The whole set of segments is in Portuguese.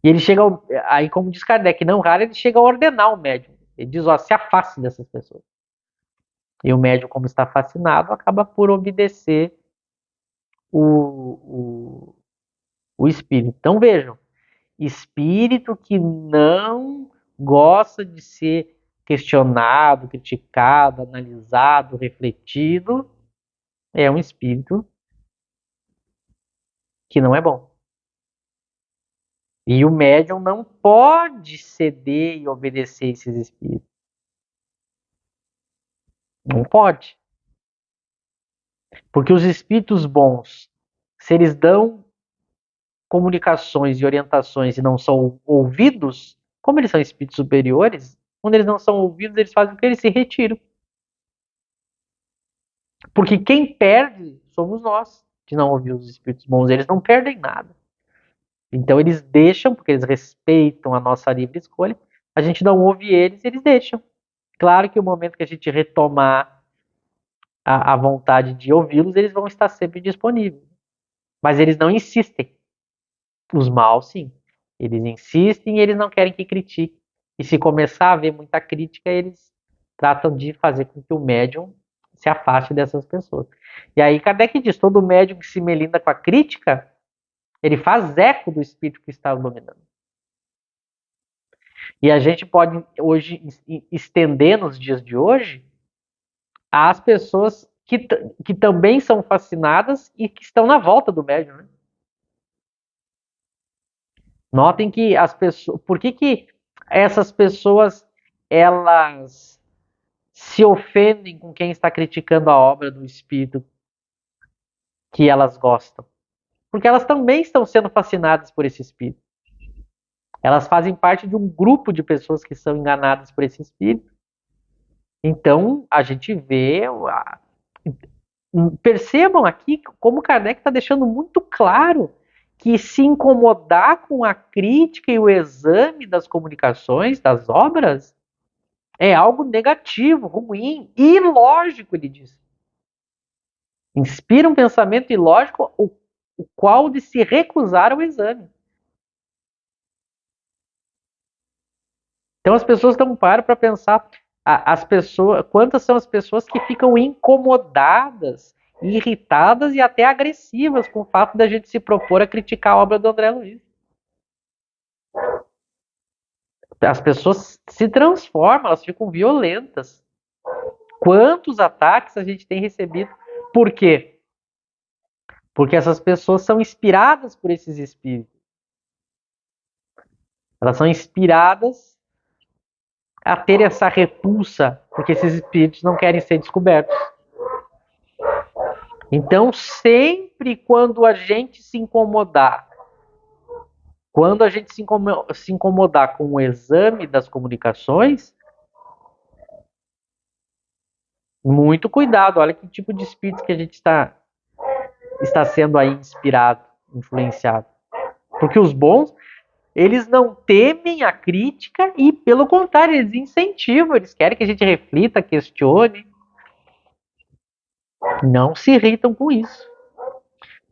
E ele chega, aí como diz Kardec, não raro, ele chega a ordenar o médium. Ele diz, ó, se afaste dessas pessoas. E o médium, como está fascinado, acaba por obedecer o, o espírito. Então vejam, espírito que não gosta de ser questionado, criticado, analisado, refletido, é um espírito que não é bom. E o médium não pode ceder e obedecer esses espíritos. Não pode. Porque os espíritos bons, se eles dão comunicações e orientações e não são ouvidos, como eles são espíritos superiores, quando eles não são ouvidos, eles fazem o que? Eles se retiram. Porque quem perde somos nós, de não ouvir os espíritos bons. Eles não perdem nada. Então eles deixam, porque eles respeitam a nossa livre escolha, a gente não ouve eles, eles deixam. Claro que o momento que a gente retomar a vontade de ouvi-los, eles vão estar sempre disponíveis. Mas eles não insistem. Os maus, sim. Eles insistem e eles não querem que critique. E se começar a haver muita crítica, eles tratam de fazer com que o médium se afaste dessas pessoas. E aí Kardec diz, todo médium que se melinda com a crítica, ele faz eco do espírito que está o dominando. E a gente pode hoje estender nos dias de hoje às pessoas que também são fascinadas e que estão na volta do médium, né? Notem que as pessoas, por que essas pessoas elas se ofendem com quem está criticando a obra do espírito que elas gostam? Porque elas também estão sendo fascinadas por esse espírito. Elas fazem parte de um grupo de pessoas que são enganadas por esse espírito. Então, a gente vê. Percebam aqui como Kardec está deixando muito claro que se incomodar com a crítica e o exame das comunicações, das obras, é algo negativo, ruim, ilógico, ele diz. Inspira um pensamento ilógico, o qual de se recusar ao exame. Então as pessoas não param para pensar, as pessoas, quantas são as pessoas que ficam incomodadas, irritadas e até agressivas com o fato da gente se propor a criticar a obra do André Luiz. As pessoas se transformam, elas ficam violentas. Quantos ataques a gente tem recebido? Por quê? Porque essas pessoas são inspiradas por esses espíritos. Elas são inspiradas a ter essa repulsa, porque esses espíritos não querem ser descobertos. Então, sempre quando a gente se incomodar, quando a gente se incomodar com o exame das comunicações, muito cuidado, olha que tipo de espírito que a gente está sendo aí inspirado, influenciado. Porque os bons, eles não temem a crítica e, pelo contrário, eles incentivam, eles querem que a gente reflita, questione. Não se irritam com isso.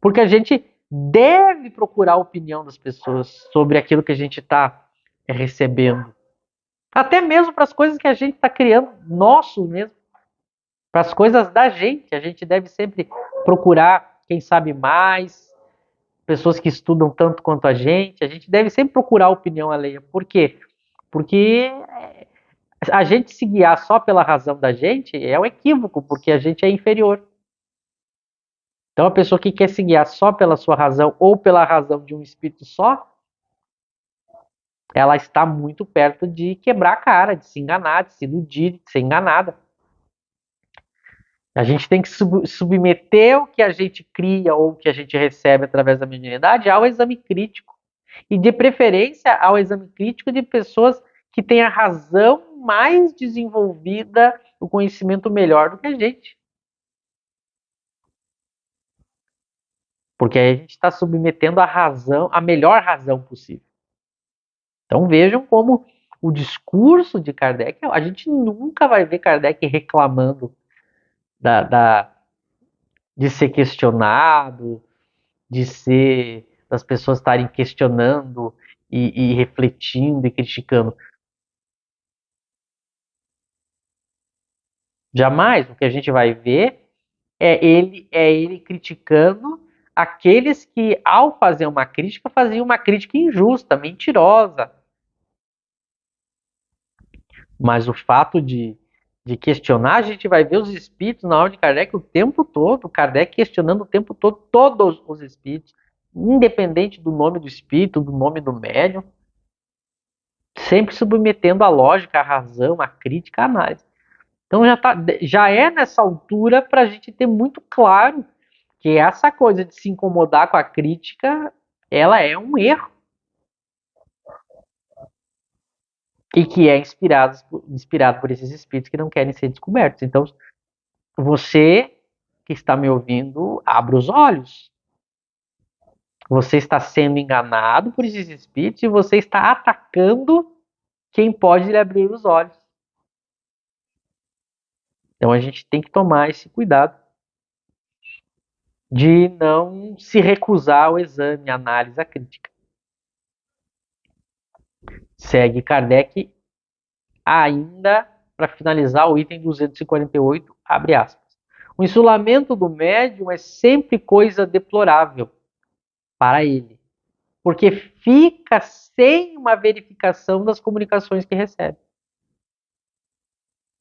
Porque a gente deve procurar a opinião das pessoas sobre aquilo que a gente está recebendo. Até mesmo para as coisas que a gente está criando, nosso mesmo. Para as coisas da gente, a gente deve sempre procurar quem sabe mais, pessoas que estudam tanto quanto a gente deve sempre procurar a opinião alheia. Por quê? Porque a gente se guiar só pela razão da gente é um equívoco, porque a gente é inferior. Então, a pessoa que quer se guiar só pela sua razão ou pela razão de um espírito só, ela está muito perto de quebrar a cara, de se enganar, de se iludir, de ser enganada. A gente tem que submeter o que a gente cria ou o que a gente recebe através da mediunidade ao exame crítico. E, de preferência, ao exame crítico de pessoas que têm a razão mais desenvolvida, o conhecimento melhor do que a gente. Porque aí a gente está submetendo a razão, a melhor razão possível. Então vejam como o discurso de Kardec, a gente nunca vai ver Kardec reclamando de ser questionado, das pessoas estarem questionando e refletindo e criticando. Jamais. O que a gente vai ver é ele criticando aqueles que, ao fazer uma crítica, faziam uma crítica injusta, mentirosa. Mas o fato de questionar, a gente vai ver os espíritos na obra de Kardec o tempo todo, Kardec questionando o tempo todo todos os espíritos, independente do nome do espírito, do nome do médium, sempre submetendo a lógica, a razão, a crítica, a análise. Então já é nessa altura para a gente ter muito claro que essa coisa de se incomodar com a crítica, ela é um erro. E que é inspirado por esses espíritos que não querem ser descobertos. Então, você que está me ouvindo, abra os olhos. Você está sendo enganado por esses espíritos e você está atacando quem pode lhe abrir os olhos. Então a gente tem que tomar esse cuidado de não se recusar ao exame, à análise, à crítica. Segue Kardec ainda para finalizar o item 248, abre aspas. O insulamento do médium é sempre coisa deplorável para ele, porque fica sem uma verificação das comunicações que recebe.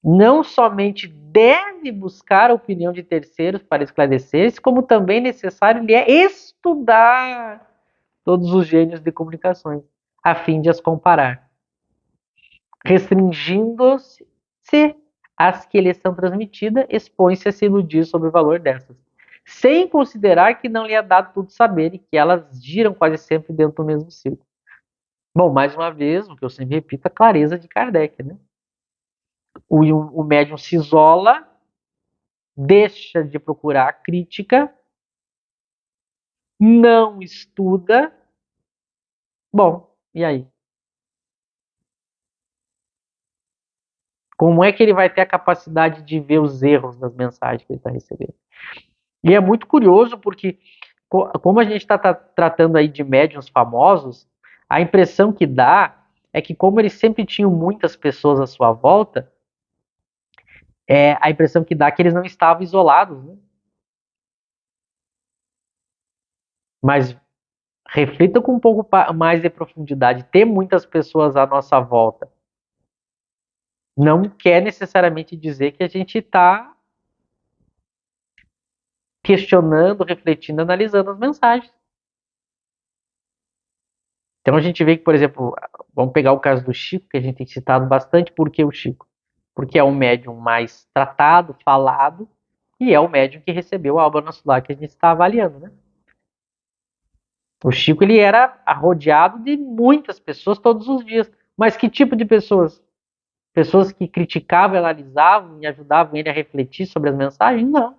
Não somente deve buscar a opinião de terceiros para esclarecer-se, como também necessário lhe é estudar todos os gênios de comunicações, a fim de as comparar, restringindo-se às que lhe são transmitidas, expõe-se a se iludir sobre o valor dessas, sem considerar que não lhe é dado tudo saber e que elas giram quase sempre dentro do mesmo círculo. Bom, mais uma vez, o que eu sempre repito, a clareza de Kardec, né? O médium se isola, deixa de procurar a crítica, não estuda. Bom, e aí? Como é que ele vai ter a capacidade de ver os erros das mensagens que ele está recebendo? E é muito curioso porque, como a gente está tratando aí de médiuns famosos, a impressão que dá é que, como eles sempre tinham muitas pessoas à sua volta, a impressão que dá é que eles não estavam isolados, né? Mas reflita com um pouco mais de profundidade. Ter muitas pessoas à nossa volta não quer necessariamente dizer que a gente está questionando, refletindo, analisando as mensagens. Então a gente vê que, por exemplo, vamos pegar o caso do Chico, que a gente tem citado bastante. Por que o Chico? Porque é o médium mais tratado, falado, e é o médium que recebeu a obra nosso lar que a gente está avaliando, né? O Chico, ele era rodeado de muitas pessoas todos os dias. Mas que tipo de pessoas? Pessoas que criticavam, analisavam e ajudavam ele a refletir sobre as mensagens? Não.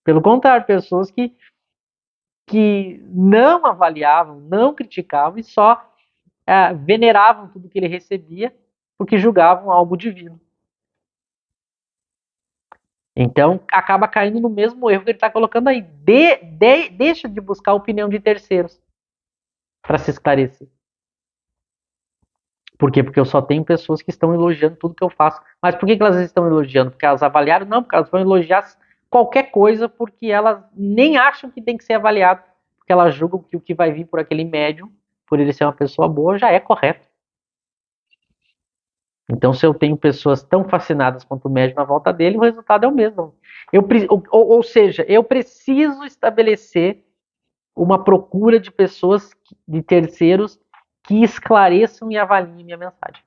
Pelo contrário, pessoas que não avaliavam, não criticavam e só veneravam tudo que ele recebia porque julgavam algo divino. Então, acaba caindo no mesmo erro que ele está colocando aí. Deixa de buscar a opinião de terceiros para se esclarecer. Por quê? Porque eu só tenho pessoas que estão elogiando tudo que eu faço. Mas por que elas estão elogiando? Porque elas avaliaram? Não, porque elas vão elogiar qualquer coisa porque elas nem acham que tem que ser avaliado. Porque elas julgam que o que vai vir por aquele médium, por ele ser uma pessoa boa, já é correto. Então, se eu tenho pessoas tão fascinadas quanto o médium na volta dele, o resultado é o mesmo. Ou seja, eu preciso estabelecer uma procura de pessoas, de terceiros, que esclareçam e avaliem minha mensagem.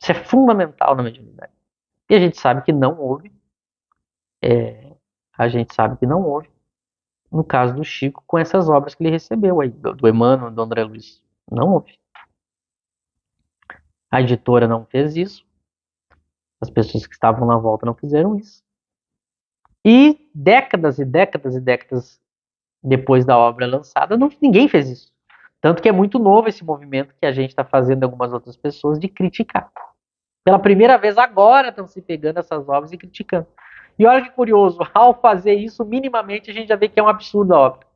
Isso é fundamental na mediunidade. E a gente sabe que não houve. A gente sabe que não houve. No caso do Chico, com essas obras que ele recebeu aí, do Emmanuel, do André Luiz. Não houve. A editora não fez isso. As pessoas que estavam na volta não fizeram isso. E décadas e décadas e décadas depois da obra lançada, ninguém fez isso. Tanto que é muito novo esse movimento que a gente está fazendo em algumas outras pessoas de criticar. Pela primeira vez agora estão se pegando essas obras e criticando. E olha que curioso, ao fazer isso, minimamente a gente já vê que é um absurdo a obra.